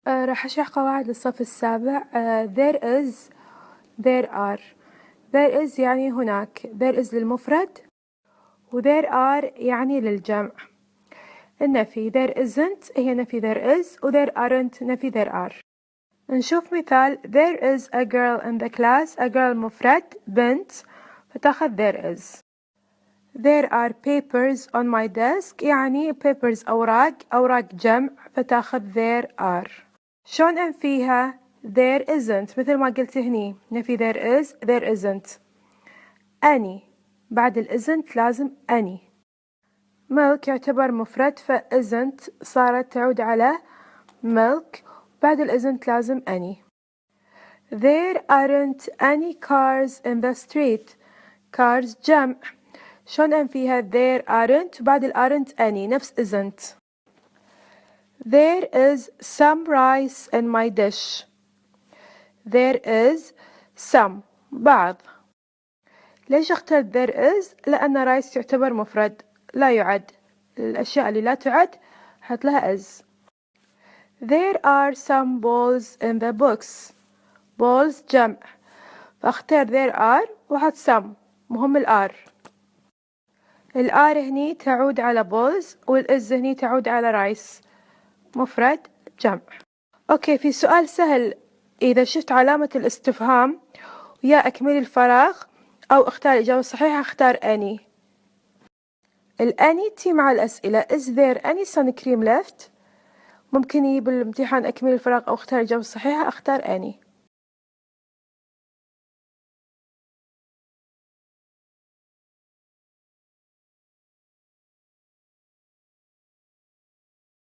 راح أشرح قواعد للصف السابع. there is there are. there is يعني هناك، there is للمفرد، و there are يعني للجمع. النفي there isn't هي نفي there is، و there aren't نفي there are. نشوف مثال there is a girl in the class. a girl مفرد، بنت، فتاخذ there is. there are papers on my desk يعني papers أوراق جمع، فتاخذ there are. شلون أنفيها؟ there isn't مثل ما قلت هني نفي there is there isn't. any بعد ال isn't لازم any. milk يعتبر مفرد، ف isn't صارت تعود على milk، بعد ال isn't لازم any. there aren't any cars in the street. cars جمع، شلون أنفيها؟ there aren't وبعد ال aren't any نفس isn't. there is some rice in my dish. there is some بعض. ليش اخترت there is؟ لأن rice يعتبر مفرد لا يعد، الأشياء اللي لا تعد حط لها is. there are some balls in the box. balls جمع، فاختار there are وحط some، مهم الار. الار هني تعود على balls، والإز هني تعود على rice، مفرد جمع. أوكي، في سؤال سهل، إذا شفت علامة الاستفهام ويا أكمل الفراغ أو اختار الإجابة الصحيحة، اختار any. الأني تي مع الأسئلة is there any sun cream left. ممكن يجي بالامتحان أكمل الفراغ أو اختار الإجابة الصحيحة، اختار any.